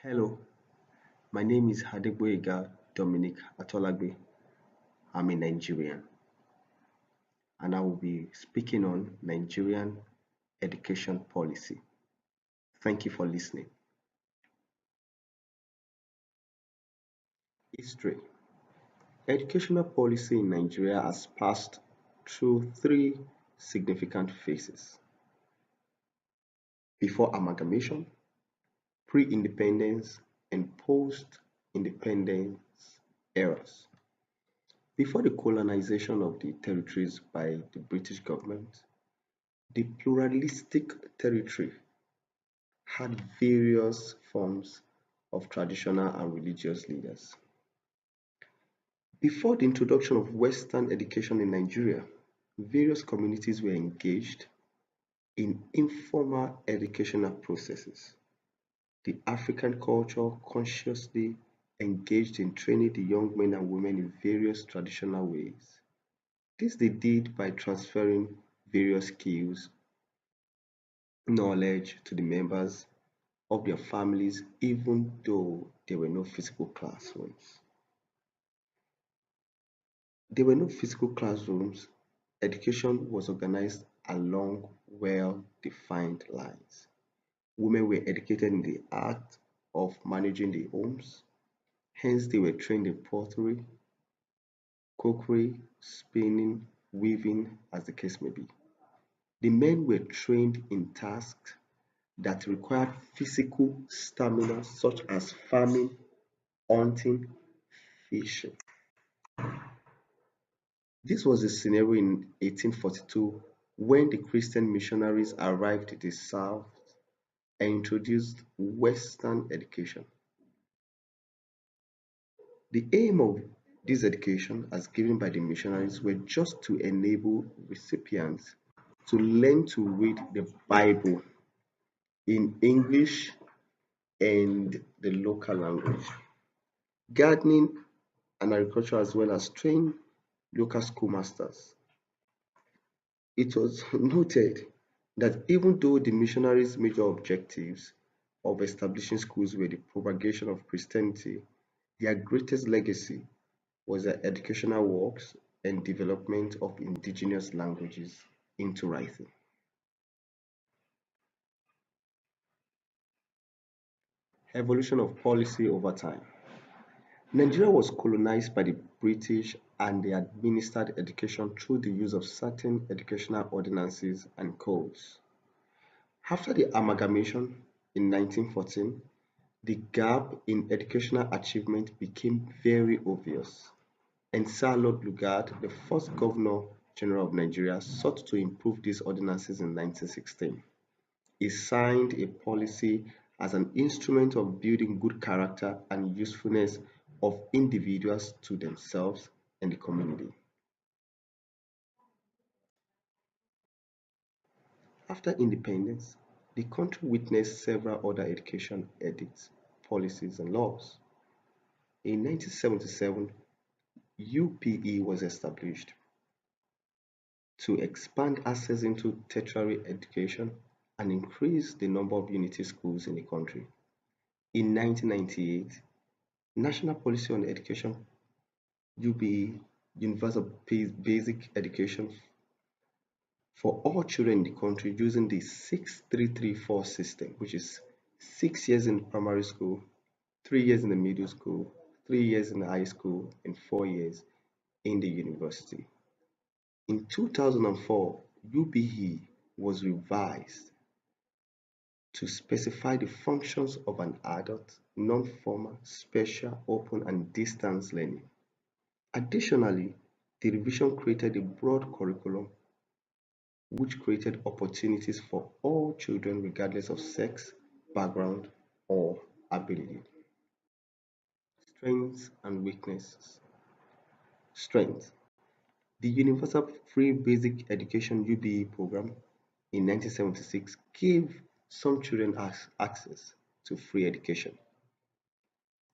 Hello, my name is Adegboyega Dominic Atolagbe. I'm a Nigerian and I will be speaking on Nigerian education policy. Thank you for listening. History. Educational policy in Nigeria has passed through three significant phases: before amalgamation, pre-independence, and post-independence eras. Before the colonization of the territories by the British government, the pluralistic territory had various forms of traditional and religious leaders. Before the introduction of Western education in Nigeria, various communities were engaged in informal educational processes. The African culture consciously engaged in training the young men and women in various traditional ways. This they did by transferring various skills, knowledge to the members of their families, even though there were no physical classrooms. There were no physical classrooms. Education was organized along well-defined lines. Women were educated in the art of managing their homes. Hence, they were trained in pottery, cookery, spinning, weaving, as the case may be. The men were trained in tasks that required physical stamina, such as farming, hunting, fishing. This was the scenario in 1842 when the Christian missionaries arrived in the South and introduced Western education. The aim of this education, as given by the missionaries, were just to enable recipients to learn to read the Bible in English and the local language, gardening and agriculture, as well as train local schoolmasters. It was noted that even though the missionaries' major objectives of establishing schools were the propagation of Christianity, their greatest legacy was their educational works and development of indigenous languages into writing. Evolution of policy over time. Nigeria was colonized by the British and they administered education through the use of certain educational ordinances and codes. After the amalgamation in 1914, the gap in educational achievement became very obvious, and Sir Lord Lugard, the first Governor General of Nigeria, sought to improve these ordinances in 1916. He signed a policy as an instrument of building good character and usefulness of individuals to themselves and the community. After independence, the country witnessed several other education edicts, policies, and laws. In 1977, UPE was established to expand access into tertiary education and increase the number of unity schools in the country. In 1998, National Policy on Education UBE, Universal Basic Education for all children in the country using the 6334 system, which is 6 years in primary school, 3 years in the middle school, 3 years in the high school, and 4 years in the university. In 2004, UBE was revised to specify the functions of an adult, non-formal, special, open, and distance learning. Additionally, the revision created a broad curriculum which created opportunities for all children regardless of sex, background, or ability. Strengths and weaknesses. Strength. The Universal Free Basic Education UBE program in 1976 gave some children access to free education.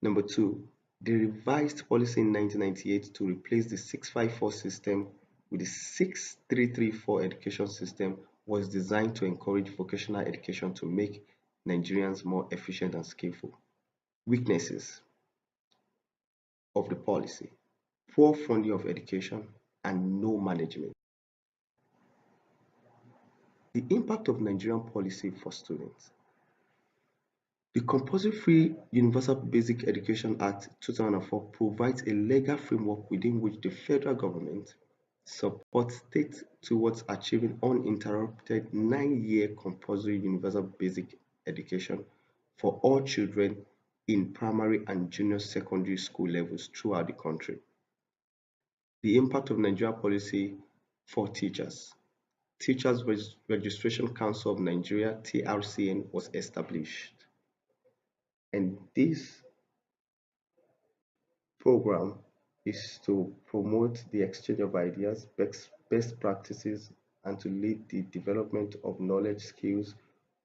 Number two, the revised policy in 1998 to replace the 654 system with the 6334 education system was designed to encourage vocational education to make Nigerians more efficient and skillful. Weaknesses of the policy: poor funding of education and no management. The impact of Nigerian policy for students. The Compulsory Free Universal Basic Education Act 2004 provides a legal framework within which the federal government supports states towards achieving uninterrupted 9-year compulsory universal basic education for all children in primary and junior secondary school levels throughout the country. The impact of Nigerian policy for teachers. Teachers Registration Council of Nigeria (TRCN) was established, and this program is to promote the exchange of ideas, best practices, and to lead the development of knowledge, skills,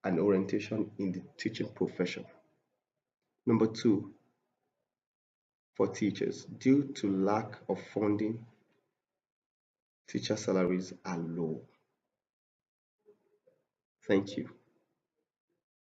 and orientation in the teaching profession. Number two, for teachers, due to lack of funding, teacher salaries are low. Thank you.